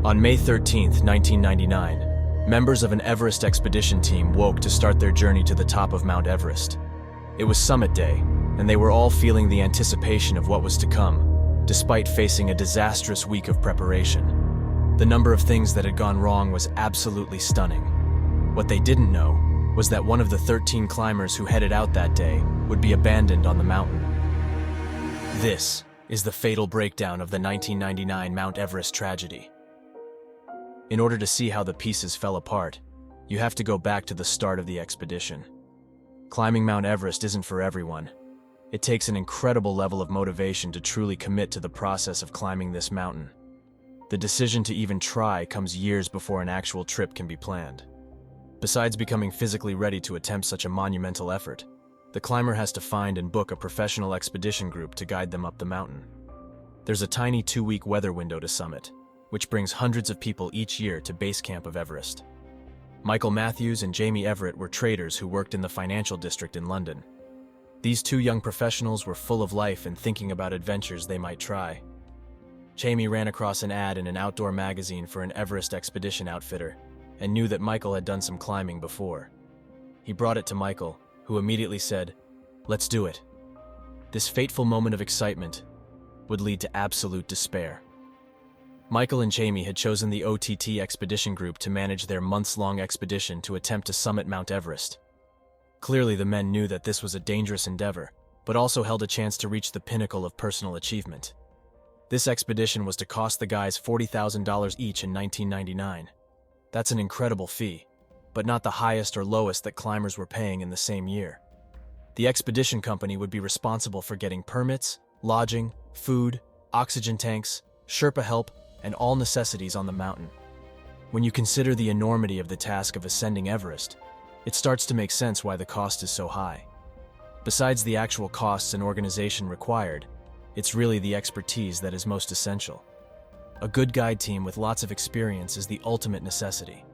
On May 13, 1999, members of an Everest expedition team woke to start their journey to the top of Mount Everest. It was summit day, and they were all feeling the anticipation of what was to come, despite facing a disastrous week of preparation. The number of things that had gone wrong was absolutely stunning. What they didn't know was that one of the 13 climbers who headed out that day would be abandoned on the mountain. This is the fatal breakdown of the 1999 Mount Everest tragedy. In order to see how the pieces fell apart, you have to go back to the start of the expedition. Climbing Mount Everest isn't for everyone. It takes an incredible level of motivation to truly commit to the process of climbing this mountain. The decision to even try comes years before an actual trip can be planned. Besides becoming physically ready to attempt such a monumental effort, the climber has to find and book a professional expedition group to guide them up the mountain. There's a tiny 2-week weather window to summit, which brings hundreds of people each year to base camp of Everest. Michael Matthews and Jaime Everett were traders who worked in the financial district in London. These two young professionals were full of life and thinking about adventures they might try. Jaime ran across an ad in an outdoor magazine for an Everest expedition outfitter and knew that Michael had done some climbing before. He brought it to Michael, who immediately said, "Let's do it." This fateful moment of excitement would lead to absolute despair. Michael and Jaime had chosen the OTT expedition group to manage their months-long expedition to attempt to summit Mount Everest. Clearly, the men knew that this was a dangerous endeavor, but also held a chance to reach the pinnacle of personal achievement. This expedition was to cost the guys $40,000 each in 1999. That's an incredible fee, but not the highest or lowest that climbers were paying in the same year. The expedition company would be responsible for getting permits, lodging, food, oxygen tanks, Sherpa help, and all necessities on the mountain. When you consider the enormity of the task of ascending Everest, it starts to make sense why the cost is so high. Besides the actual costs and organization required, it's really the expertise that is most essential. A good guide team with lots of experience is the ultimate necessity.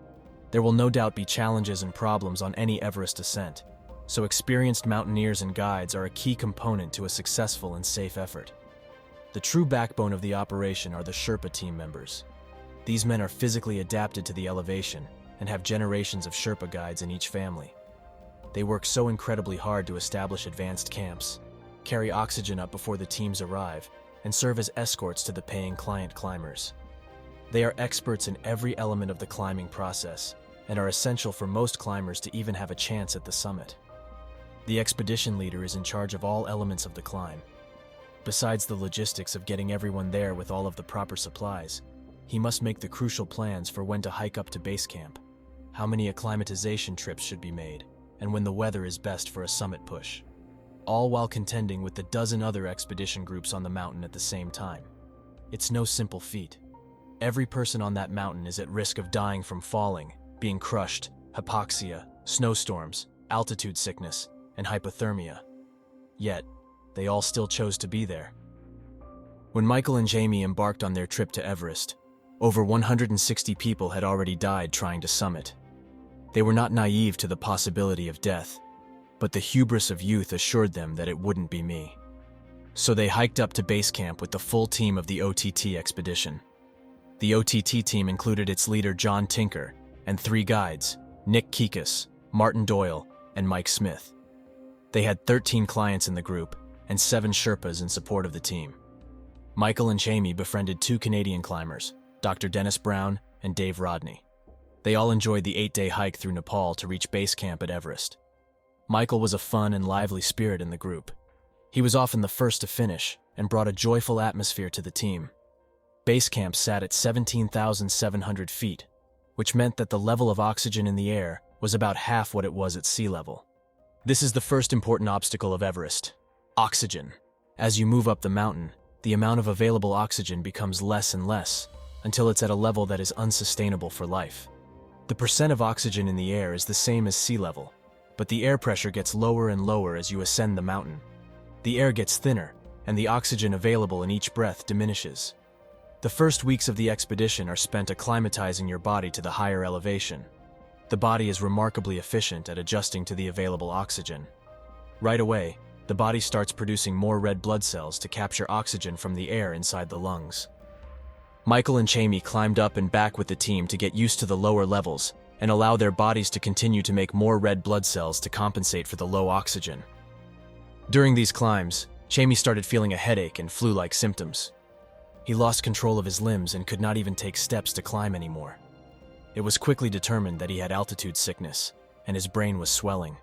There will no doubt be challenges and problems on any Everest ascent, so experienced mountaineers and guides are a key component to a successful and safe effort. The true backbone of the operation are the Sherpa team members. These men are physically adapted to the elevation and have generations of Sherpa guides in each family. They work so incredibly hard to establish advanced camps, carry oxygen up before the teams arrive, and serve as escorts to the paying client climbers. They are experts in every element of the climbing process and are essential for most climbers to even have a chance at the summit. The expedition leader is in charge of all elements of the climb. Besides the logistics of getting everyone there with all of the proper supplies, he must make the crucial plans for when to hike up to base camp, how many acclimatization trips should be made, and when the weather is best for a summit push, all while contending with the dozen other expedition groups on the mountain at the same time. It's no simple feat. Every person on that mountain is at risk of dying from falling, being crushed, hypoxia, snowstorms, altitude sickness, and hypothermia. Yet, they all still chose to be there. When Michael and Jaime embarked on their trip to Everest, over 160 people had already died trying to summit. They were not naive to the possibility of death, but the hubris of youth assured them that it wouldn't be me. So they hiked up to base camp with the full team of the OTT expedition. The OTT team included its leader John Tinker and 3 guides, Nick Kikas, Martin Doyle, and Mike Smith. They had 13 clients in the group and 7 Sherpas in support of the team. Michael and Jaime befriended 2 Canadian climbers, Dr. Dennis Brown and Dave Rodney. They all enjoyed the 8-day hike through Nepal to reach base camp at Everest. Michael was a fun and lively spirit in the group. He was often the first to finish and brought a joyful atmosphere to the team. Base camp sat at 17,700 feet, which meant that the level of oxygen in the air was about half what it was at sea level. This is the first important obstacle of Everest: oxygen. As you move up the mountain, the amount of available oxygen becomes less and less, until it's at a level that is unsustainable for life. The percent of oxygen in the air is the same as sea level, but the air pressure gets lower and lower as you ascend the mountain. The air gets thinner, and the oxygen available in each breath diminishes. The first weeks of the expedition are spent acclimatizing your body to the higher elevation. The body is remarkably efficient at adjusting to the available oxygen. Right away, the body starts producing more red blood cells to capture oxygen from the air inside the lungs. Michael and Jaime climbed up and back with the team to get used to the lower levels and allow their bodies to continue to make more red blood cells to compensate for the low oxygen. During these climbs, Jaime started feeling a headache and flu-like symptoms. He lost control of his limbs and could not even take steps to climb anymore. It was quickly determined that he had altitude sickness, and his brain was swelling.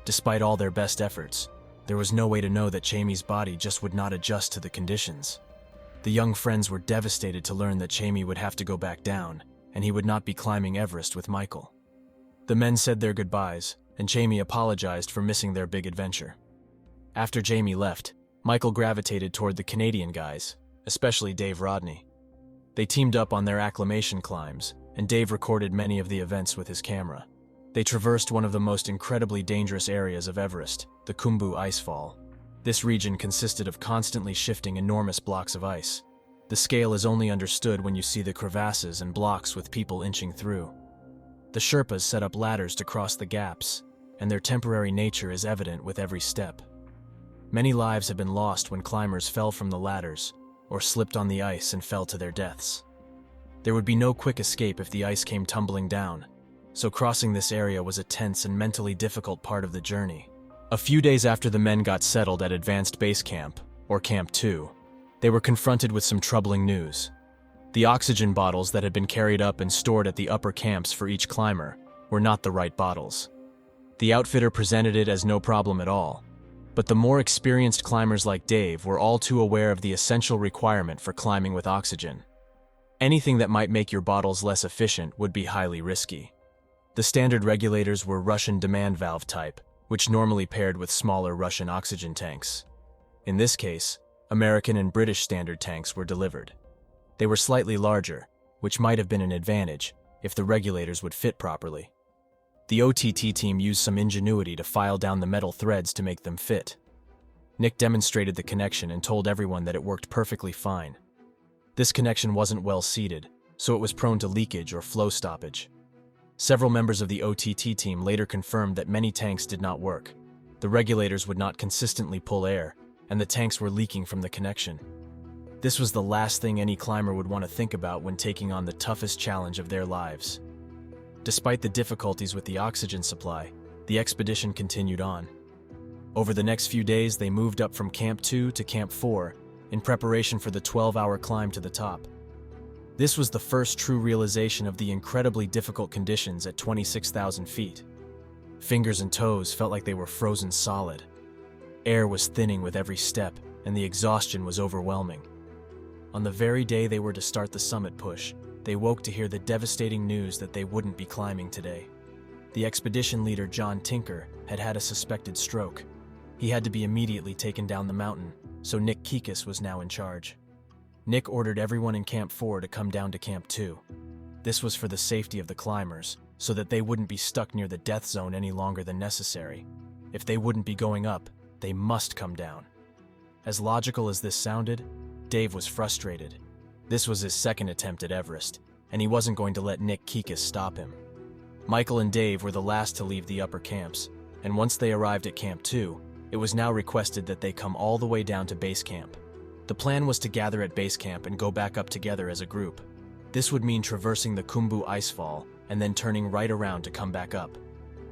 Despite all their best efforts, there was no way to know that Jaime's body just would not adjust to the conditions. The young friends were devastated to learn that Jaime would have to go back down, and he would not be climbing Everest with Michael. The men said their goodbyes, and Jaime apologized for missing their big adventure. After Jaime left, Michael gravitated toward the Canadian guys, especially Dave Rodney. They teamed up on their acclimation climbs, and Dave recorded many of the events with his camera. They traversed one of the most incredibly dangerous areas of Everest, the Khumbu Icefall. This region consisted of constantly shifting enormous blocks of ice. The scale is only understood when you see the crevasses and blocks with people inching through. The Sherpas set up ladders to cross the gaps, and their temporary nature is evident with every step. Many lives have been lost when climbers fell from the ladders or slipped on the ice and fell to their deaths. There would be no quick escape if the ice came tumbling down, so crossing this area was a tense and mentally difficult part of the journey. A few days after the men got settled at Advanced Base Camp, or Camp 2, they were confronted with some troubling news. The oxygen bottles that had been carried up and stored at the upper camps for each climber were not the right bottles. The outfitter presented it as no problem at all, but the more experienced climbers like Dave were all too aware of the essential requirement for climbing with oxygen. Anything that might make your bottles less efficient would be highly risky. The standard regulators were Russian demand valve type, which normally paired with smaller Russian oxygen tanks. In this case, American and British standard tanks were delivered. They were slightly larger, which might have been an advantage if the regulators would fit properly. The OTT team used some ingenuity to file down the metal threads to make them fit. Nick demonstrated the connection and told everyone that it worked perfectly fine. This connection wasn't well seated, so it was prone to leakage or flow stoppage. Several members of the OTT team later confirmed that many tanks did not work. The regulators would not consistently pull air, and the tanks were leaking from the connection. This was the last thing any climber would want to think about when taking on the toughest challenge of their lives. Despite the difficulties with the oxygen supply, the expedition continued on. Over the next few days, they moved up from Camp 2 to Camp 4 in preparation for the 12-hour climb to the top. This was the first true realization of the incredibly difficult conditions at 26,000 feet. Fingers and toes felt like they were frozen solid. Air was thinning with every step, and the exhaustion was overwhelming. On the very day they were to start the summit push, they woke to hear the devastating news that they wouldn't be climbing today. The expedition leader, John Tinker, had had a suspected stroke. He had to be immediately taken down the mountain, so Nick Kikas was now in charge. Nick ordered everyone in Camp 4 to come down to Camp 2. This was for the safety of the climbers, so that they wouldn't be stuck near the death zone any longer than necessary. If they wouldn't be going up, they must come down. As logical as this sounded, Dave was frustrated. This was his second attempt at Everest, and he wasn't going to let Nick Kikas stop him. Michael and Dave were the last to leave the upper camps, and once they arrived at Camp 2, it was now requested that they come all the way down to base camp. The plan was to gather at base camp and go back up together as a group. This would mean traversing the Khumbu Icefall and then turning right around to come back up.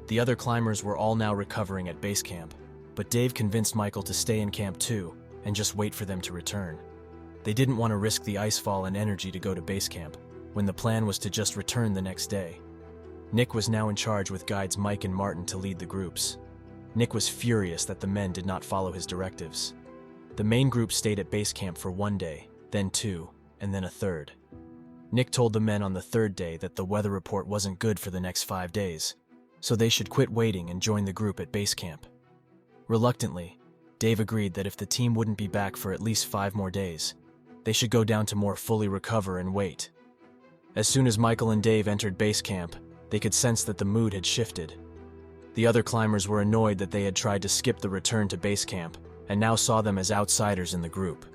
The other climbers were all now recovering at base camp, but Dave convinced Michael to stay in Camp 2 and just wait for them to return. They didn't want to risk the icefall and energy to go to base camp, when the plan was to just return the next day. Nick was now in charge with guides Mike and Martin to lead the groups. Nick was furious that the men did not follow his directives. The main group stayed at base camp for 1 day, then 2, and then a third. Nick told the men on the third day that the weather report wasn't good for the next 5 days, so they should quit waiting and join the group at base camp. Reluctantly, Dave agreed that if the team wouldn't be back for at least 5 more days, they should go down to more fully recover and wait. As soon as Michael and Dave entered base camp, they could sense that the mood had shifted. The other climbers were annoyed that they had tried to skip the return to base camp and now saw them as outsiders in the group.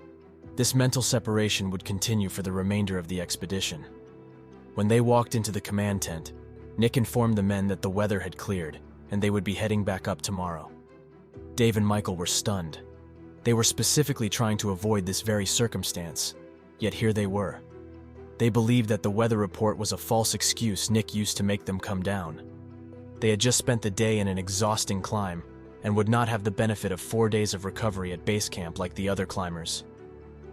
This mental separation would continue for the remainder of the expedition. When they walked into the command tent, Nick informed the men that the weather had cleared and they would be heading back up tomorrow. Dave and Michael were stunned. They were specifically trying to avoid this very circumstance, yet here they were. They believed that the weather report was a false excuse Nick used to make them come down. They had just spent the day in an exhausting climb and would not have the benefit of 4 days of recovery at base camp like the other climbers.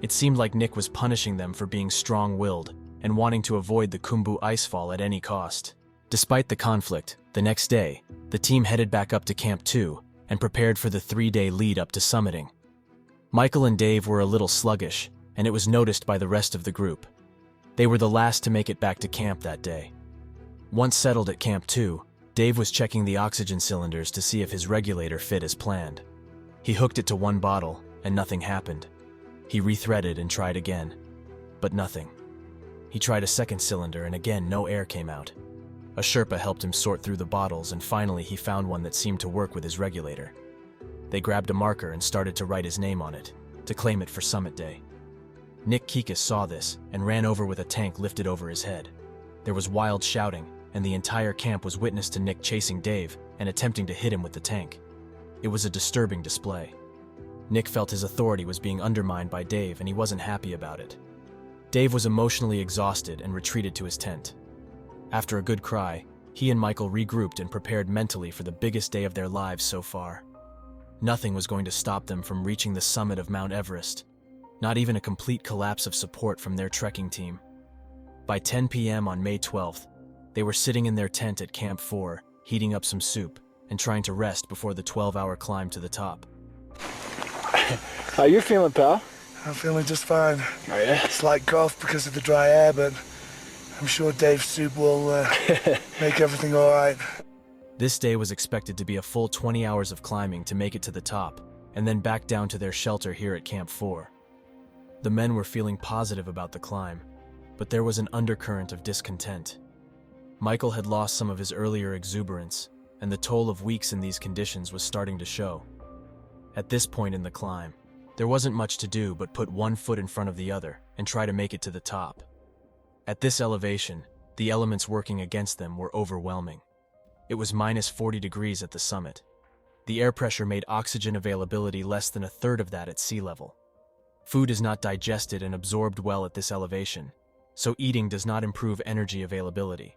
It seemed like Nick was punishing them for being strong-willed and wanting to avoid the Khumbu icefall at any cost. Despite the conflict, the next day, the team headed back up to Camp 2 and prepared for the 3-day lead up to summiting. Michael and Dave were a little sluggish, and it was noticed by the rest of the group. They were the last to make it back to camp that day. Once settled at Camp 2, Dave was checking the oxygen cylinders to see if his regulator fit as planned. He hooked it to one bottle, and nothing happened. He rethreaded and tried again, but nothing. He tried a second cylinder, and again no air came out. A Sherpa helped him sort through the bottles, and finally he found one that seemed to work with his regulator. They grabbed a marker and started to write his name on it, to claim it for summit day. Nick Kikas saw this and ran over with a tank lifted over his head. There was wild shouting, and the entire camp was witness to Nick chasing Dave and attempting to hit him with the tank. It was a disturbing display. Nick felt his authority was being undermined by Dave, and he wasn't happy about it. Dave was emotionally exhausted and retreated to his tent. After a good cry, he and Michael regrouped and prepared mentally for the biggest day of their lives so far. Nothing was going to stop them from reaching the summit of Mount Everest, not even a complete collapse of support from their trekking team. By 10 p.m. on May 12th, they were sitting in their tent at Camp 4, heating up some soup and trying to rest before the 12-hour climb to the top. How you feeling, pal? I'm feeling just fine. Oh, yeah? Slight cough because of the dry air, but I'm sure Dave's soup will make everything all right. This day was expected to be a full 20 hours of climbing to make it to the top, and then back down to their shelter here at Camp 4. The men were feeling positive about the climb, but there was an undercurrent of discontent. Michael had lost some of his earlier exuberance, and the toll of weeks in these conditions was starting to show. At this point in the climb, there wasn't much to do but put one foot in front of the other and try to make it to the top. At this elevation, the elements working against them were overwhelming. It was minus 40 degrees at the summit. The air pressure made oxygen availability less than a third of that at sea level. Food is not digested and absorbed well at this elevation, so eating does not improve energy availability.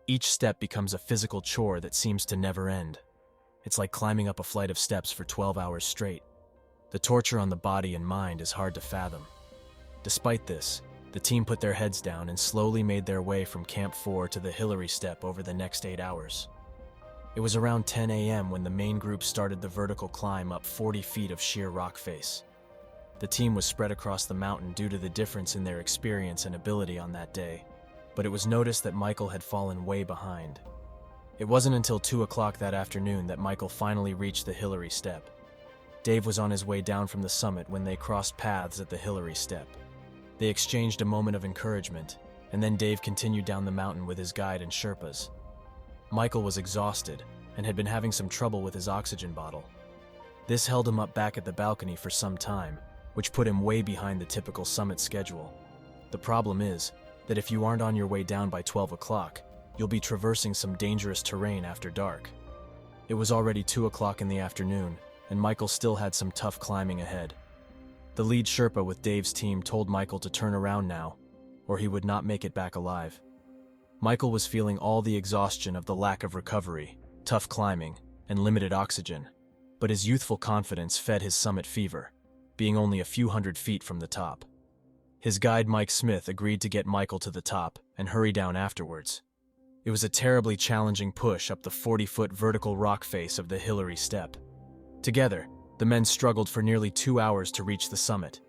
Each step becomes a physical chore that seems to never end. It's like climbing up a flight of steps for 12 hours straight. The torture on the body and mind is hard to fathom. Despite this, the team put their heads down and slowly made their way from Camp 4 to the Hillary Step over the next 8 hours. It was around 10 a.m. when the main group started the vertical climb up 40 feet of sheer rock face. The team was spread across the mountain due to the difference in their experience and ability on that day, but it was noticed that Michael had fallen way behind. It wasn't until 2 o'clock that afternoon that Michael finally reached the Hillary Step. Dave was on his way down from the summit when they crossed paths at the Hillary Step. They exchanged a moment of encouragement, and then Dave continued down the mountain with his guide and Sherpas. Michael was exhausted and had been having some trouble with his oxygen bottle. This held him up back at the balcony for some time, which put him way behind the typical summit schedule. The problem is that if you aren't on your way down by 12 o'clock, you'll be traversing some dangerous terrain after dark. It was already 2 o'clock in the afternoon, and Michael still had some tough climbing ahead. The lead Sherpa with Dave's team told Michael to turn around now, or he would not make it back alive. Michael was feeling all the exhaustion of the lack of recovery, tough climbing, and limited oxygen, but his youthful confidence fed his summit fever, being only a few hundred feet from the top. His guide Mike Smith agreed to get Michael to the top and hurry down afterwards. It was a terribly challenging push up the 40-foot vertical rock face of the Hillary Step. Together, the men struggled for nearly 2 hours to reach the summit,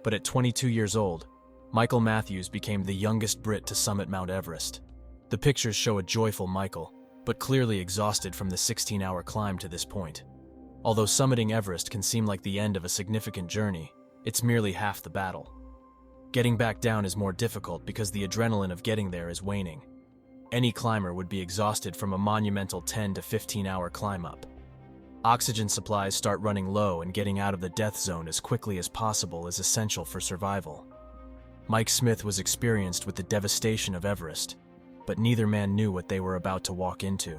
but at 22 years old, Michael Matthews became the youngest Brit to summit Mount Everest. The pictures show a joyful Michael, but clearly exhausted from the 16-hour climb to this point. Although summiting Everest can seem like the end of a significant journey, it's merely half the battle. Getting back down is more difficult because the adrenaline of getting there is waning. Any climber would be exhausted from a monumental 10 to 15-hour climb up. Oxygen supplies start running low, and getting out of the death zone as quickly as possible is essential for survival. Mike Smith was experienced with the devastation of Everest, but neither man knew what they were about to walk into.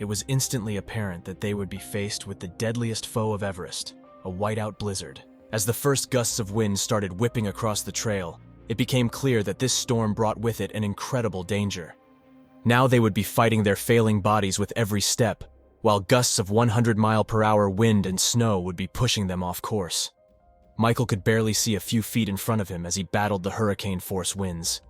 It was instantly apparent that they would be faced with the deadliest foe of Everest, a whiteout blizzard. As the first gusts of wind started whipping across the trail, It became clear that this storm brought with it an incredible danger. Now they would be fighting their failing bodies with every step, while gusts of 100-mile-per-hour wind and snow would be pushing them off course. Michael could barely see a few feet in front of him as he battled the hurricane-force winds.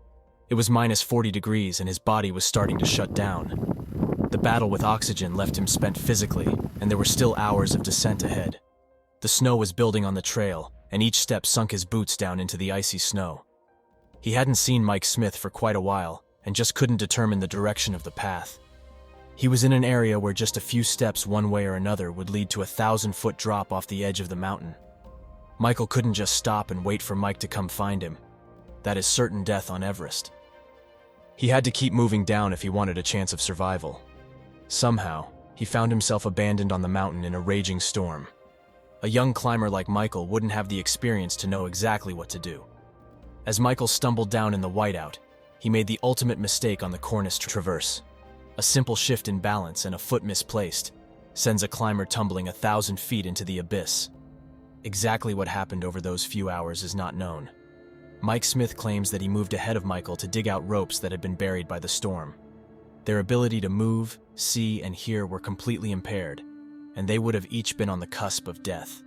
It was minus 40 degrees and his body was starting to shut down. The battle with oxygen left him spent physically, and there were still hours of descent ahead. The snow was building on the trail, and each step sunk his boots down into the icy snow. He hadn't seen Mike Smith for quite a while, and just couldn't determine the direction of the path. He was in an area where just a few steps one way or another would lead to a 1,000-foot drop off the edge of the mountain. Michael couldn't just stop and wait for Mike to come find him. That is certain death on Everest. He had to keep moving down if he wanted a chance of survival. Somehow, he found himself abandoned on the mountain in a raging storm. A young climber like Michael wouldn't have the experience to know exactly what to do. As Michael stumbled down in the whiteout, he made the ultimate mistake on the Cornice traverse. A simple shift in balance and a foot misplaced sends a climber tumbling 1,000 feet into the abyss. Exactly what happened over those few hours is not known. Mike Smith claims that he moved ahead of Michael to dig out ropes that had been buried by the storm. Their ability to move, see, and hear were completely impaired, and they would have each been on the cusp of death.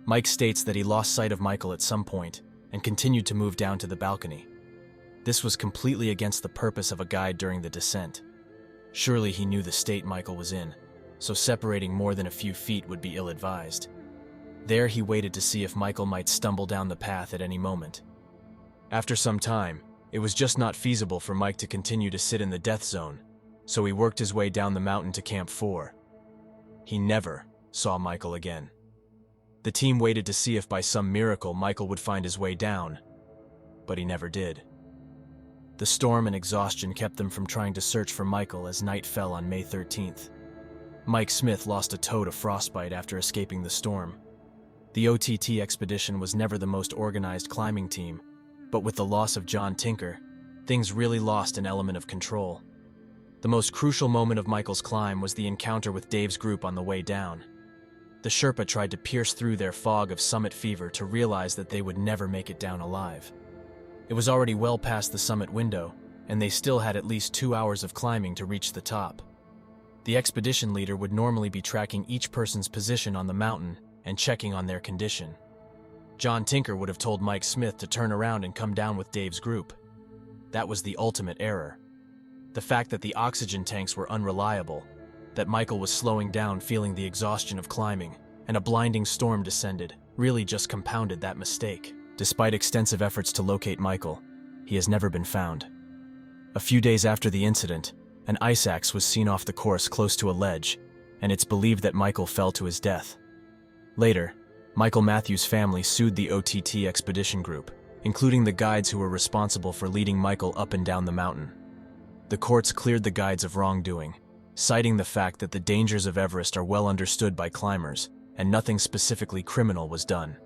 Mike states that he lost sight of Michael at some point and continued to move down to the balcony. This was completely against the purpose of a guide during the descent. Surely he knew the state Michael was in, so separating more than a few feet would be ill-advised. There he waited to see if Michael might stumble down the path at any moment. After some time, it was just not feasible for Mike to continue to sit in the death zone, so he worked his way down the mountain to Camp 4. He never saw Michael again. The team waited to see if by some miracle Michael would find his way down, but he never did. The storm and exhaustion kept them from trying to search for Michael as night fell on May 13th. Mike Smith lost a toe to frostbite after escaping the storm. The OTT expedition was never the most organized climbing team, but with the loss of John Tinker, things really lost an element of control. The most crucial moment of Michael's climb was the encounter with Dave's group on the way down. The Sherpa tried to pierce through their fog of summit fever to realize that they would never make it down alive. It was already well past the summit window, and they still had at least 2 hours of climbing to reach the top. The expedition leader would normally be tracking each person's position on the mountain and checking on their condition. John Tinker would have told Mike Smith to turn around and come down with Dave's group. That was the ultimate error. The fact that the oxygen tanks were unreliable, that Michael was slowing down feeling the exhaustion of climbing, and a blinding storm descended, really just compounded that mistake. Despite extensive efforts to locate Michael, he has never been found. A few days after the incident, an ice axe was seen off the course close to a ledge, and it's believed that Michael fell to his death. Later, Michael Matthews' family sued the OTT expedition group, including the guides who were responsible for leading Michael up and down the mountain. The courts cleared the guides of wrongdoing, citing the fact that the dangers of Everest are well understood by climbers, and nothing specifically criminal was done.